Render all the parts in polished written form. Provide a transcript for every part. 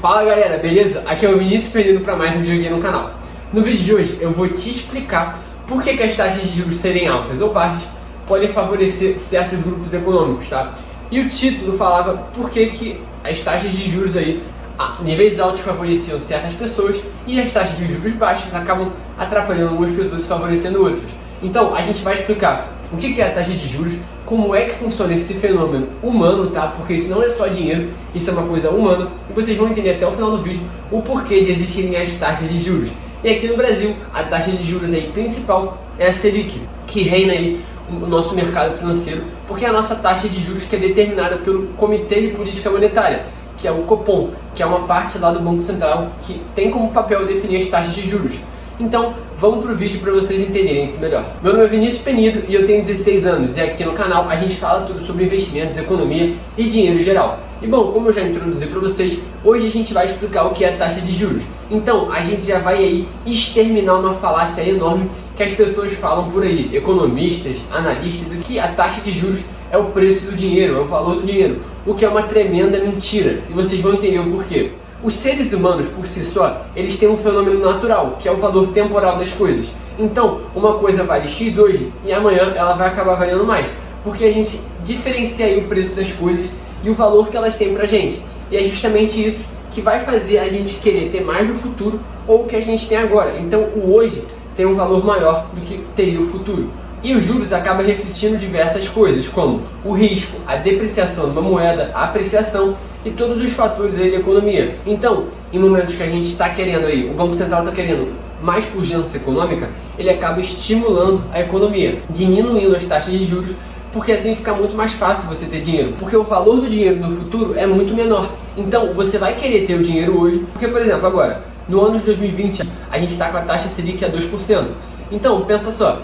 Fala galera, beleza? Aqui é o Vinícius perdendo para mais um vídeo aqui no canal. No vídeo de hoje eu vou te explicar por que as taxas de juros serem altas ou baixas podem favorecer certos grupos econômicos, tá? E o título falava por que as taxas de juros aí, a níveis altos, favoreciam certas pessoas e as taxas de juros baixas acabam atrapalhando algumas pessoas e favorecendo outras. Então a gente vai explicar o que é a taxa de juros, como é que funciona esse fenômeno humano, tá? Porque isso não é só dinheiro, isso é uma coisa humana. E vocês vão entender até o final do vídeo o porquê de existirem as taxas de juros. E aqui no Brasil, a taxa de juros aí principal é a Selic, que reina aí o nosso mercado financeiro, porque é a nossa taxa de juros que é determinada pelo Comitê de Política Monetária, que é o Copom, que é uma parte lá do Banco Central que tem como papel definir as taxas de juros. Então, vamos pro vídeo para vocês entenderem isso melhor. Meu nome é Vinícius Penido e eu tenho 16 anos e aqui no canal a gente fala tudo sobre investimentos, economia e dinheiro em geral. E bom, como eu já introduzi para vocês, hoje a gente vai explicar o que é a taxa de juros. Então, a gente já vai aí exterminar uma falácia enorme que as pessoas falam por aí, economistas, analistas, que a taxa de juros é o preço do dinheiro, é o valor do dinheiro, o que é uma tremenda mentira. E vocês vão entender o porquê. Os seres humanos, por si só, eles têm um fenômeno natural, que é o valor temporal das coisas. Então, uma coisa vale X hoje e amanhã ela vai acabar valendo mais, porque a gente diferencia aí o preço das coisas e o valor que elas têm pra gente. E é justamente isso que vai fazer a gente querer ter mais no futuro ou o que a gente tem agora. Então, o hoje tem um valor maior do que teria o futuro. E os juros acabam refletindo diversas coisas, como o risco, a depreciação de uma moeda, a apreciação e todos os fatores aí da economia. Então, em momentos que a gente está querendo aí, o Banco Central está querendo mais pujança econômica, ele acaba estimulando a economia, diminuindo as taxas de juros, porque assim fica muito mais fácil você ter dinheiro, porque o valor do dinheiro no futuro é muito menor. Então, você vai querer ter o dinheiro hoje, porque, por exemplo, agora, no ano de 2020, a gente está com a taxa Selic a 2%. Então, pensa só,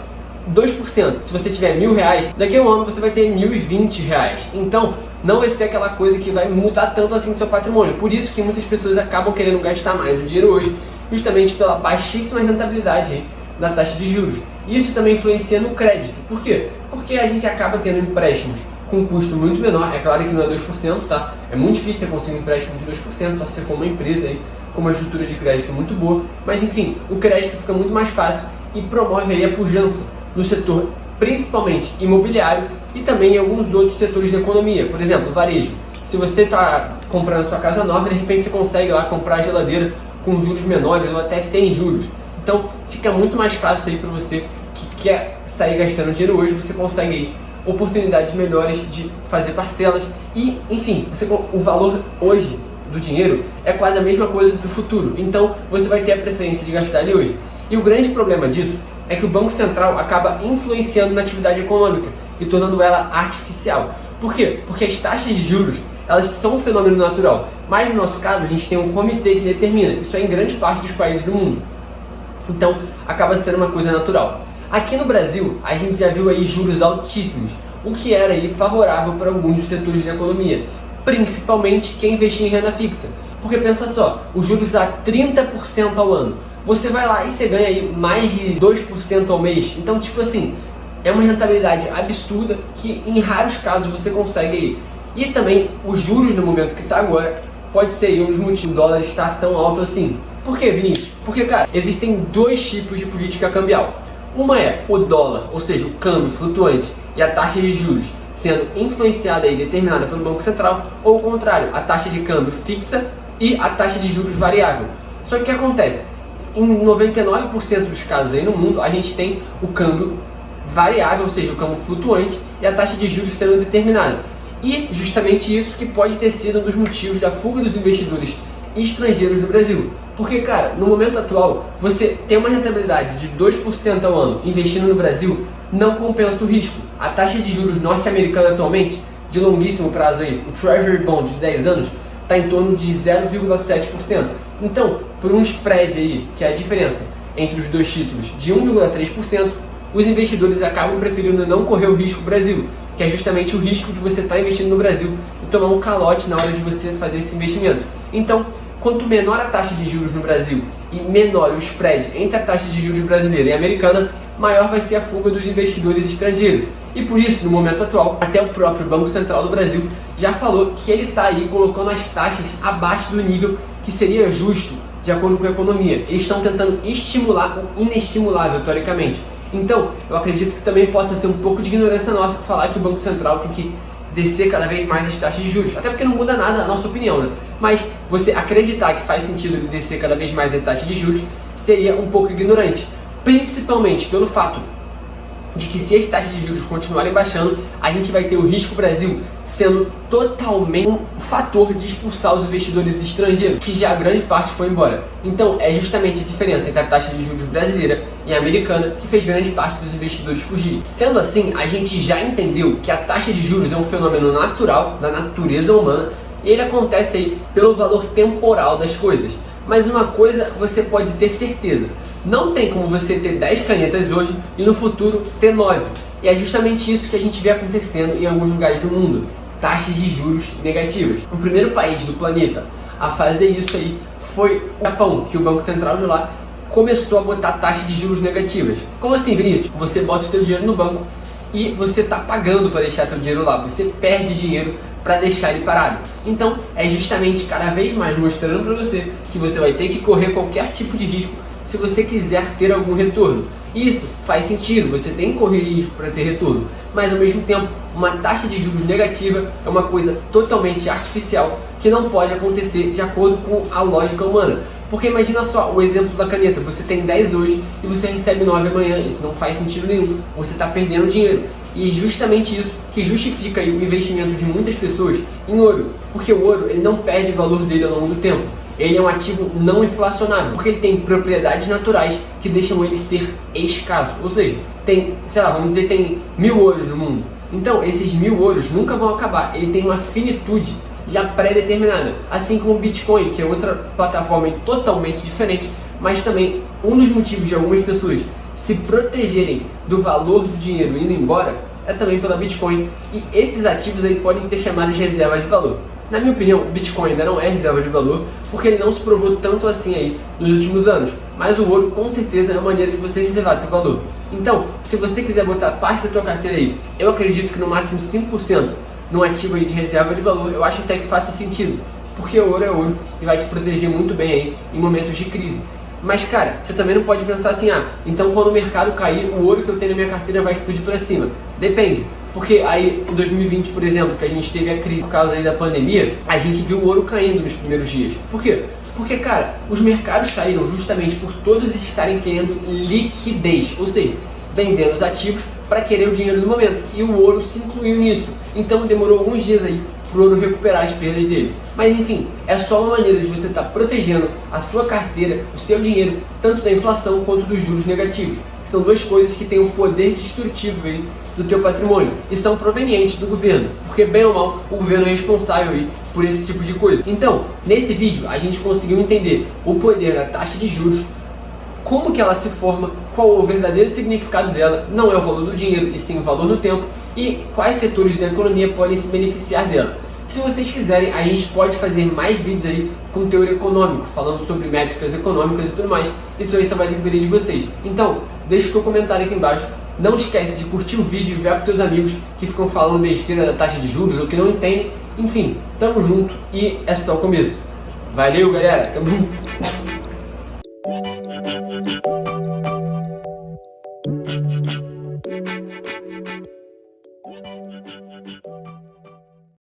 2%, se você tiver R$1.000, daqui a um ano você vai ter R$1.020. Então, não vai ser aquela coisa que vai mudar tanto assim o seu patrimônio. Por isso que muitas pessoas acabam querendo gastar mais o dinheiro hoje, justamente pela baixíssima rentabilidade da taxa de juros. Isso também influencia no crédito. Por quê? Porque a gente acaba tendo empréstimos com um custo muito menor. É claro que não é 2%, tá? É muito difícil você conseguir um empréstimo de 2%, só se você for uma empresa aí com uma estrutura de crédito muito boa. Mas enfim, o crédito fica muito mais fácil e promove aí a pujança no setor, principalmente imobiliário, e também em alguns outros setores da economia. Por exemplo, varejo. Se você está comprando sua casa nova, de repente você consegue lá comprar a geladeira com juros menores ou até sem juros. Então fica muito mais fácil aí para você que quer sair gastando dinheiro hoje, você consegue aí oportunidades melhores de fazer parcelas e, enfim, o valor hoje do dinheiro é quase a mesma coisa do futuro. Então você vai ter a preferência de gastar ele hoje. E o grande problema disso é que o Banco Central acaba influenciando na atividade econômica e tornando ela artificial. Por quê? Porque as taxas de juros, elas são um fenômeno natural, mas no nosso caso a gente tem um comitê que determina. Isso é em grande parte dos países do mundo. Então acaba sendo uma coisa natural. Aqui no Brasil, a gente já viu aí juros altíssimos, o que era aí favorável para alguns dos setores da economia, principalmente quem investia em renda fixa. Porque pensa só, os juros a 30% ao ano. Você vai lá e você ganha aí mais de 2% ao mês. Então, tipo assim, é uma rentabilidade absurda que em raros casos você consegue aí. E também os juros no momento que está agora pode ser aí um dos motivos do dólar estar tão alto assim. Por que, Vinícius? Porque, cara, existem dois tipos de política cambial. Uma é o dólar, ou seja, o câmbio flutuante e a taxa de juros sendo influenciada e determinada pelo Banco Central, ou o contrário, a taxa de câmbio fixa e a taxa de juros variável. Só que o que acontece? Em 99% dos casos aí no mundo, a gente tem o câmbio variável, ou seja, o câmbio flutuante e a taxa de juros sendo determinada. E justamente isso que pode ter sido um dos motivos da fuga dos investidores estrangeiros do Brasil. Porque, cara, no momento atual, você ter uma rentabilidade de 2% ao ano investindo no Brasil não compensa o risco. A taxa de juros norte-americana atualmente, de longuíssimo prazo aí, o Treasury Bond de 10 anos, está em torno de 0,7%. Então, por um spread aí, que é a diferença entre os dois títulos, de 1,3%, os investidores acabam preferindo não correr o risco Brasil, que é justamente o risco de você estar investindo no Brasil e tomar um calote na hora de você fazer esse investimento. Então, quanto menor a taxa de juros no Brasil e menor o spread entre a taxa de juros brasileira e americana, maior vai ser a fuga dos investidores estrangeiros. E por isso, no momento atual, até o próprio Banco Central do Brasil já falou que ele está aí colocando as taxas abaixo do nível que seria justo de acordo com a economia. Eles estão tentando estimular o inestimulável, teoricamente. Então, eu acredito que também possa ser um pouco de ignorância nossa falar que o Banco Central tem que descer cada vez mais as taxas de juros, até porque não muda nada a nossa opinião, né? Mas você acreditar que faz sentido ele descer cada vez mais a taxa de juros seria um pouco ignorante, principalmente pelo fato de que se as taxas de juros continuarem baixando, a gente vai ter o risco Brasil sendo totalmente um fator de expulsar os investidores estrangeiros, que já a grande parte foi embora. Então é justamente a diferença entre a taxa de juros brasileira e americana que fez grande parte dos investidores fugirem. Sendo assim, a gente já entendeu que a taxa de juros é um fenômeno natural da natureza humana e ele acontece aí pelo valor temporal das coisas. Mas uma coisa você pode ter certeza: não tem como você ter 10 canetas hoje e no futuro ter 9. E é justamente isso que a gente vê acontecendo em alguns lugares do mundo. Taxas de juros negativas. O primeiro país do planeta a fazer isso aí foi o Japão, que o Banco Central de lá começou a botar taxas de juros negativas. Como assim, Vinícius? Você bota o teu dinheiro no banco e você está pagando para deixar teu dinheiro lá. Você perde dinheiro para deixar ele parado. Então é justamente cada vez mais mostrando para você que você vai ter que correr qualquer tipo de risco se você quiser ter algum retorno. Isso faz sentido, você tem que correr risco para ter retorno, mas ao mesmo tempo uma taxa de juros negativa é uma coisa totalmente artificial que não pode acontecer de acordo com a lógica humana. Porque imagina só o exemplo da caneta: você tem 10 hoje e você recebe 9 amanhã. Isso não faz sentido nenhum, você está perdendo dinheiro. E é justamente isso que justifica aí o investimento de muitas pessoas em ouro, porque o ouro ele não perde o valor dele ao longo do tempo. Ele é um ativo não inflacionável, porque ele tem propriedades naturais que deixam ele ser escasso. Ou seja, tem, sei lá, vamos dizer, tem 1000 ouros no mundo. Então, esses 1000 ouros nunca vão acabar. Ele tem uma finitude já pré-determinada. Assim como o Bitcoin, que é outra plataforma totalmente diferente, mas também um dos motivos de algumas pessoas se protegerem do valor do dinheiro indo embora é também pela Bitcoin. E esses ativos aí podem ser chamados de reserva de valor. Na minha opinião, o Bitcoin ainda não é reserva de valor, porque ele não se provou tanto assim aí nos últimos anos. Mas o ouro, com certeza, é uma maneira de você reservar seu valor. Então, se você quiser botar parte da tua carteira aí, eu acredito que no máximo 5% num ativo aí de reserva de valor, eu acho até que faça sentido. Porque o ouro é ouro e vai te proteger muito bem aí em momentos de crise. Mas cara, você também não pode pensar assim: ah, então quando o mercado cair, o ouro que eu tenho na minha carteira vai explodir para cima. Depende. Porque aí em 2020, por exemplo, que a gente teve a crise por causa aí da pandemia, a gente viu o ouro caindo nos primeiros dias. Por quê? Porque, cara, os mercados caíram justamente por todos estarem querendo liquidez, ou seja, vendendo os ativos para querer o dinheiro no momento. E o ouro se incluiu nisso. Então demorou alguns dias aí para o ouro recuperar as perdas dele. Mas enfim, é só uma maneira de você estar protegendo a sua carteira, o seu dinheiro, tanto da inflação quanto dos juros negativos. São duas coisas que têm um poder destrutivo aí do teu patrimônio e são provenientes do governo, porque bem ou mal o governo é responsável aí por esse tipo de coisa. Então, nesse vídeo a gente conseguiu entender o poder da taxa de juros, como que ela se forma, qual o verdadeiro significado dela, não é o valor do dinheiro e sim o valor no tempo, e quais setores da economia podem se beneficiar dela. Se vocês quiserem, a gente pode fazer mais vídeos aí com teoria econômica, falando sobre métricas econômicas e tudo mais. Isso aí só vai depender de vocês. Então, deixa o teu comentário aqui embaixo. Não esquece de curtir o vídeo e enviar para teus amigos que ficam falando besteira da taxa de juros ou que não entendem. Enfim, tamo junto e é só o começo. Valeu, galera. Tamo junto.